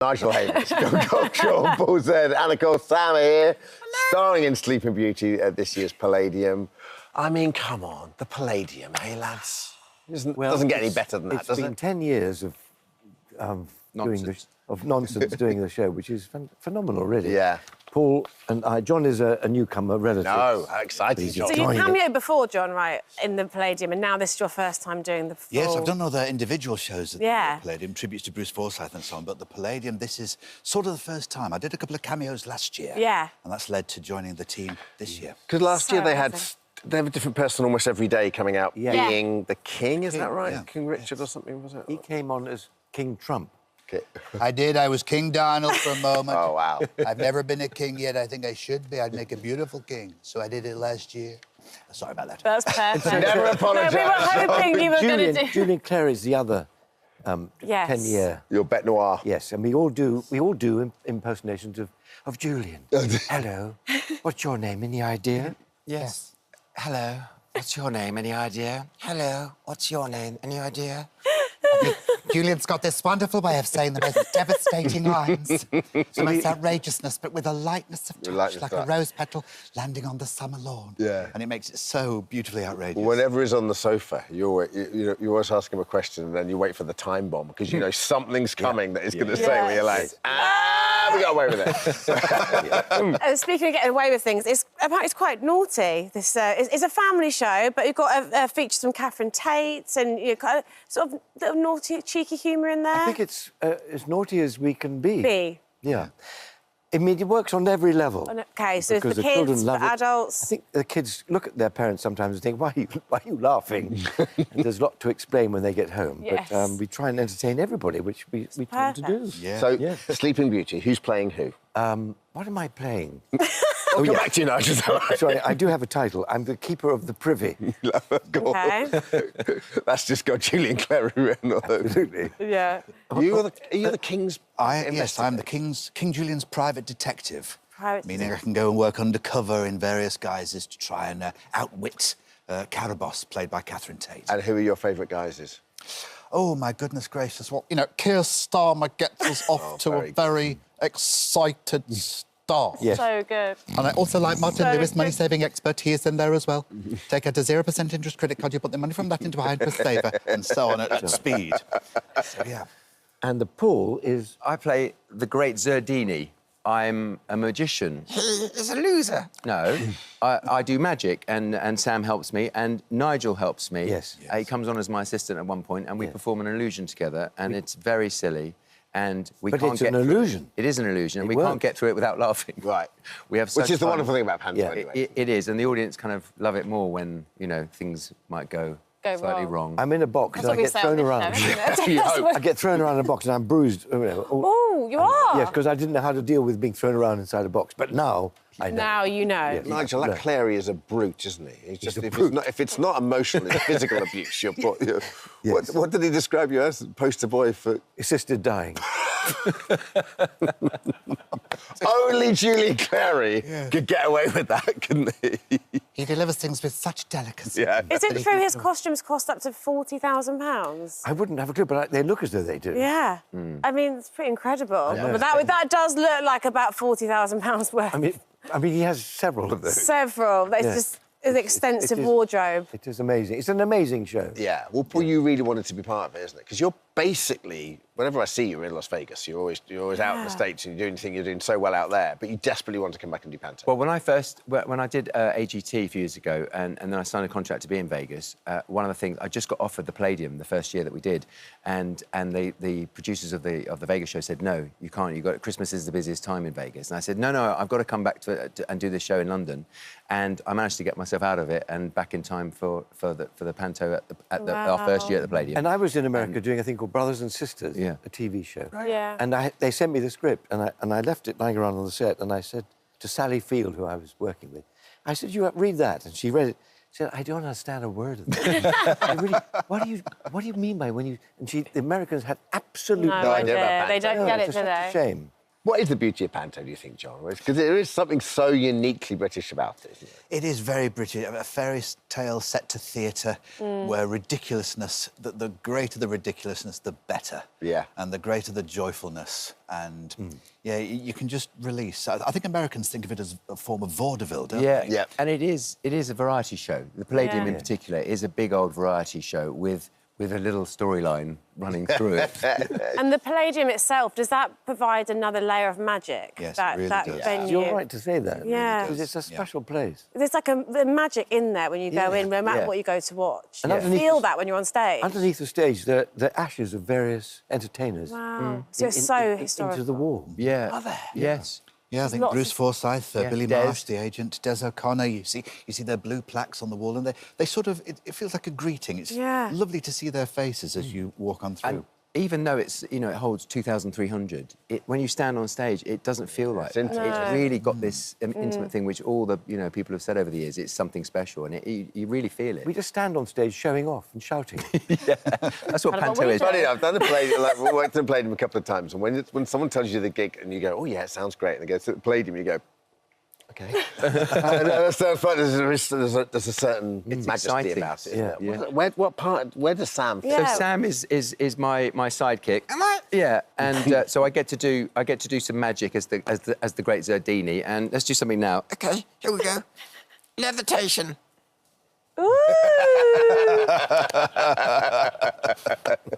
Nigel Havers, Jon Culshaw, Paul Zerdin, and of course Sam are here, starring in Sleeping Beauty at this year's Palladium. I mean, come on, the Palladium, hey lads? Doesn't get any better than that, does it? It's been 10 years of nonsense doing the show, which is phenomenal, really. Yeah. Paul and I, Jon is a newcomer relative. No, how exciting, Jon. So you cameoed before, Jon, right, in the Palladium, and now this is your first time doing the full... Yes, I've done other individual shows at the Palladium, tributes to Bruce Forsyth and so on, but the Palladium, this is sort of the first time. I did a couple of cameos last year. Yeah. And that's led to joining the team this year. Because last year they have a different person almost every day coming out being the king, is that right? Yeah. King Richard or something, was it? He came on as King Trump. Okay. I did. I was King Donald for a moment. Oh, wow. I've never been a king yet. I think I should be. I'd make a beautiful king. So I did it last year. Sorry about that. That's perfect. Never apologise. No, we were hoping you were going to do... Julian Clare is the other 10-year. Your bête noire. Yes, and we all do impersonations of Julian. Hello, what's your name? Any idea? Yes. Hello, what's your name? Any idea? Hello, what's your name? Any idea? Julian's got this wonderful way of saying the most devastating lines. So much outrageousness, but with a lightness of touch, like a rose petal landing on the summer lawn. Yeah. And it makes it so beautifully outrageous. Whenever he's on the sofa, you always ask him a question and then you wait for the time bomb because you know something's coming that he's going to say where you're like, we got away with it. Speaking of getting away with things, it's quite naughty. This it's a family show, but you've got features from Catherine Tate and sort of little naughty, cheeky humour in there. I think it's as naughty as we can be. Yeah. I mean, it works on every level. OK, so because for the children kids, love for it. adults... I think the kids look at their parents sometimes and think, why are you laughing? And there's a lot to explain when they get home. Yes. But we try and entertain everybody, which we tend to do. Yeah. So, Sleeping Beauty, who's playing who? What am I playing? I'll come back to you, Nigel. Sorry, I do have a title. I'm the keeper of the Privy. OK. That's just got Julian Clare written all over. Absolutely. Yeah. Are you the king's... Yes, I'm the King Julian's private detective. Meaning detective. I can go and work undercover in various guises to try and outwit Caraboss, played by Catherine Tate. And who are your favourite guises? Oh, my goodness gracious, what... You know, Keir Starmer gets us off to a very excited start. Yes. So good. And I also like Martin So Lewis, good. money-saving expert. He is in there as well. Take out a 0% interest credit card, you put the money from that into a high-interest saver. and so on at speed. So, yeah. And the Paul is... I play the Great Zerdini. I'm a magician. He is a loser. No, I do magic, and Sam helps me, and Nigel helps me. Yes. He comes on as my assistant at one point, and we perform an illusion together, and it's very silly. And we But can't it's get an through illusion. It is an illusion, and we works. can't get through it without laughing. Right. We have such Which is the fun. wonderful thing about Panto, anyway. It is, and the audience kind of love it more when, things might go slightly wrong. I'm in a box That's and I what we get say thrown on around. this show, isn't it? I get thrown around in a box and I'm bruised. Oh, you are? Yes, because I didn't know how to deal with being thrown around inside a box. But now I know. Now you know. Yes. Nigel, that Clary is a brute, isn't he? He's just, if it's not emotional, it's physical abuse. Yes. What did he describe you as? Poster boy for... Assisted dying. Only Julian Clary could get away with that, couldn't he? He delivers things with such delicacy. Yeah. Is it true his costumes cost up to £40,000? I wouldn't have a clue, but they look as though they do. Yeah. I mean, it's pretty incredible. But that does look like about £40,000 worth. I mean, he has several of those. Several. That's just an extensive wardrobe. It is amazing. It's an amazing show. Yeah. Well, Paul, you really wanted to be part of it, isn't it? Because you're basically... Whenever I see you in Las Vegas, you're always out in the States and you're doing so well out there, but you desperately want to come back and do Panto. Well, when I did AGT a few years ago, and then I signed a contract to be in Vegas, one of the things I just got offered the Palladium the first year that we did, and the producers of the Vegas show said, no, you can't. Christmas is the busiest time in Vegas, and I said, no, I've got to come back and do this show in London, and I managed to get myself out of it and back in time for the Panto at our first year at the Palladium. And I was in America doing a thing called Brothers and Sisters, a TV show. Yeah. And they sent me the script, and I left it lying around on the set, and I said to Sally Field, who I was working with, I said, you read that, and she read it. She said, I don't understand a word of it. What do you mean by when you... And the Americans had absolutely No idea about Panto. They don't get it, it's do such a they? shame. What is the beauty of Panto, do you think, John? Because there is something so uniquely British about it, isn't it? It is very British. A fairy tale set to theatre where ridiculousness, the greater the ridiculousness, the better. Yeah. And the greater the joyfulness. And, yeah, you can just release. I think Americans think of it as a form of vaudeville, don't they? Yeah. And it is a variety show. The Palladium in particular is a big old variety show with a little storyline running through it. And the Palladium itself, does that provide another layer of magic? Yes, that, it really that does. venue? You're right to say that. Yeah. Because it's a special place. There's like the magic in there when you go in, no matter what you go to watch. And You underneath feel the- that when you're on stage. Underneath the stage, the ashes of various entertainers. Wow. So it's so historical. Into the wall. Yeah. Yes. Yeah, I think lots Bruce of- Forsyth, Billy Des. Marsh, the agent, Des O'Connor. You see their blue plaques on the wall, and they sort of it feels like a greeting. It's lovely to see their faces as you walk on through. And even though it's, it holds 2,300, when you stand on stage, it doesn't feel like that. It's really got this intimate thing, which all the people have said over the years. It's something special, and you really feel it. We just stand on stage showing off and shouting. That's what Kind of Panto what we is. do. Funny enough, I've done the Palladium, like, we worked in the Palladium a couple of times, and when someone tells you the gig and you go, oh, yeah, it sounds great, and they go to the Palladium, you go, OK. And that's fun. There's a certain majesty exciting. about it. Yeah. Isn't it? Where does Sam fit? So Yeah. Sam is my sidekick. Am I? Yeah, and so I get to do some magic as the Great Zerdini, and let's do something now. Okay, here we go. Levitation. Ooh.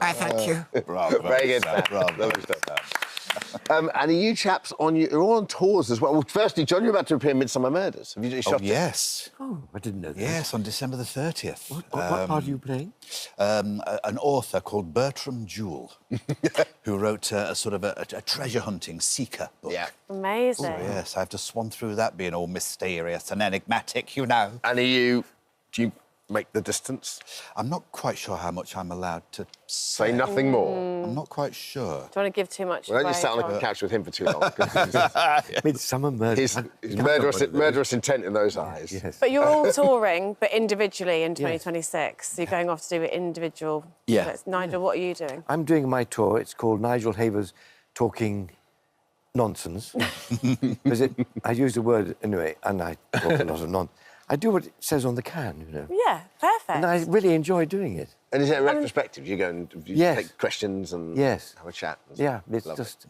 I thank you. Bravo, Very good, Sam. Sam. Bravo. Lovely stuff. And are you chaps you're all on tours as well? Well, firstly, John, you're about to appear in Midsummer Murders. Have you shot it? Yes. Oh, I didn't know that. Yes, on December the 30th. What part are you playing? An author called Bertram Jewell, who wrote a sort of a treasure hunting seeker book. Yeah. Amazing. Yes, I have to swan through that being all mysterious and enigmatic, you know. And do you make the distance? I'm not quite sure how much I'm allowed to Say nothing more. I'm not quite sure. Don't want to give too much Well, don't you away, sat on John. the couch with him for too long. 'Cause Midsummer Murders. his murderous intent in those eyes. Yes. But you're all touring, but individually in 2026. So you're going off to do it individual. Yeah. So Nigel, what are you doing? I'm doing my tour. It's called Nigel Havers Talking Nonsense. Because I use the word anyway, and I talk a lot of nonsense. I do what it says on the can, you know. Yeah, perfect. And I really enjoy doing it. And is it retrospective? You go and Yes. take questions and Yes. have a chat? Yeah, it's Lovely. just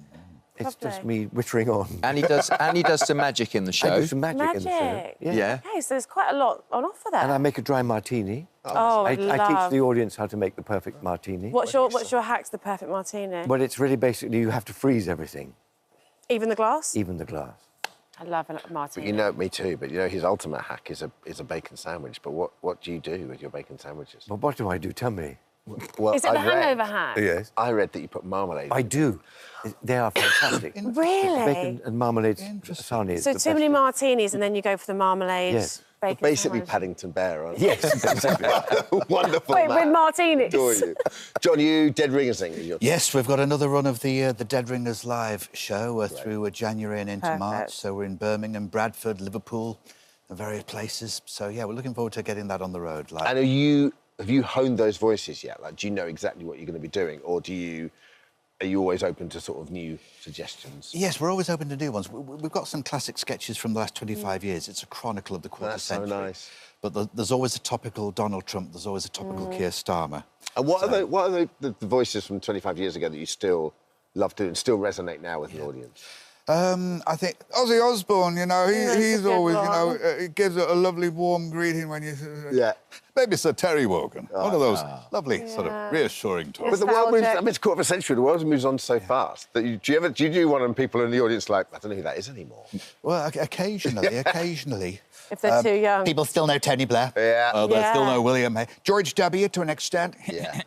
Lovely. me wittering on. And he does some magic in the show. I do some magic in the show. Magic. Yeah. Okay, so there's quite a lot on offer there. And I make a dry martini. Oh, I I teach love. the audience how to make the perfect martini. What's your hack to the perfect martini? But it's really basically you have to freeze everything, Even the glass? even the glass. I love a martini. You know, me too, but you know, his ultimate hack is a bacon sandwich. But what do you do with your bacon sandwiches? Well, what do I do? Tell me. Well, Is it the hangover hack? Yes. I read that you put marmalade. I do. They are fantastic. Really? Bacon and marmalade sarnie is So the too best many thing. martinis and then you go for the marmalade. Yes. Bacon Basically sandwich. Paddington Bear, aren't Yes, exactly. you? Wonderful Wait, man. with martinis? Adore you. John, you Dead Ringers thing? Yes, we've got another run of the Dead Ringers live show through January and into Perfect. March. So we're in Birmingham, Bradford, Liverpool, and various places. So, yeah, we're looking forward to getting that on the road. Like, And have you honed those voices yet? Like, do you know exactly what you're going to be doing, or are you always open to sort of new suggestions? yes, we're always open to new ones. We've got some classic sketches from the last 25 years. It's a chronicle of the quarter That's so century. nice. But there's always a topical Donald Trump. There's always a topical Keir Starmer. And what are the voices from 25 years ago that you still love to and still resonate now with the audience? I think Ozzy Osbourne, you know, Yeah, he's good always, you one. know, he gives a lovely warm greeting when you... Yeah. Maybe Sir Terry Wogan. One of those lovely, sort of reassuring talks. But the world moves, Nostalgic. I mean, it's a quarter of a century, the world moves on so fast. That do you do one and people in the audience like, I don't know who that is anymore? Well, occasionally. If they're too young. People still know Tony Blair. Yeah. They still Yeah. know William Hay. George W. to an extent. Yeah.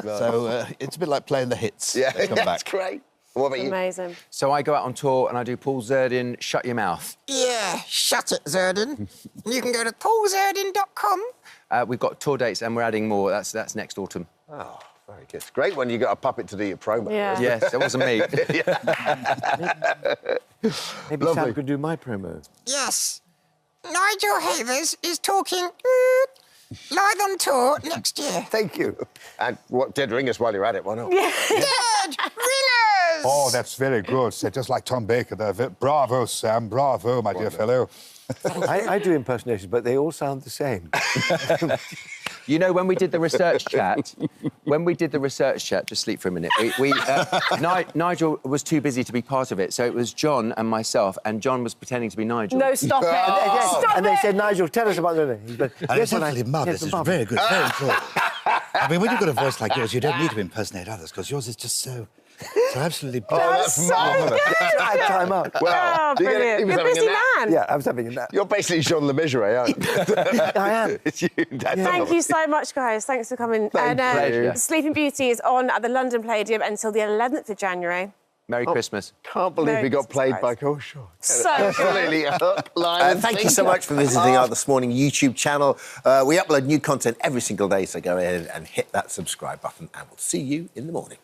So it's a bit like playing the hits. Yeah, that come that's back. great. What about you? Amazing. So I go out on tour and I do Paul Zerdin, Shut Your Mouth. Yeah, shut it, Zerdin. You can go to paulzerdin.com. We've got tour dates and we're adding more. That's next autumn. Oh, very good. It's great when you got a puppet to do your promo. Yeah. Yes, that wasn't me. Maybe Lovely. Sam could do my promo. Yes. Nigel Havers is talking live on tour next year. Thank you. And what Dead Ringers while you're at it, why not? Dead Ringers! Oh, that's very good. So just like Tom Baker there. Bravo, Sam. Bravo, my dear fellow. I do impersonations, but they all sound the same. You know, when we did the research chat, just sleep for a minute, Nigel was too busy to be part of it, so it was Jon and myself, and Jon was pretending to be Nigel. No, stop it. And they said, Nigel, tell us about the... It's absolutely marvellous. It's very good, very cool. I mean, when you've got a voice like yours, you don't need to impersonate others, because yours is just so absolutely beautiful. Oh, that's marvellous. Time out. Well, brilliant. You're a busy man. Yeah, I was having a nap. You're basically Jean Lemessurier, aren't you? I am. It's you. Thank you so much, guys. Thanks for coming. Pleasure. Sleeping Beauty is on at the London Palladium until the 11th of January. Merry Christmas. Can't believe we got played by Culshaw. So Absolutely a hook, line and Thank you so much for visiting our This Morning YouTube channel. We upload new content every single day, so go ahead and hit that subscribe button, and we'll see you in the morning.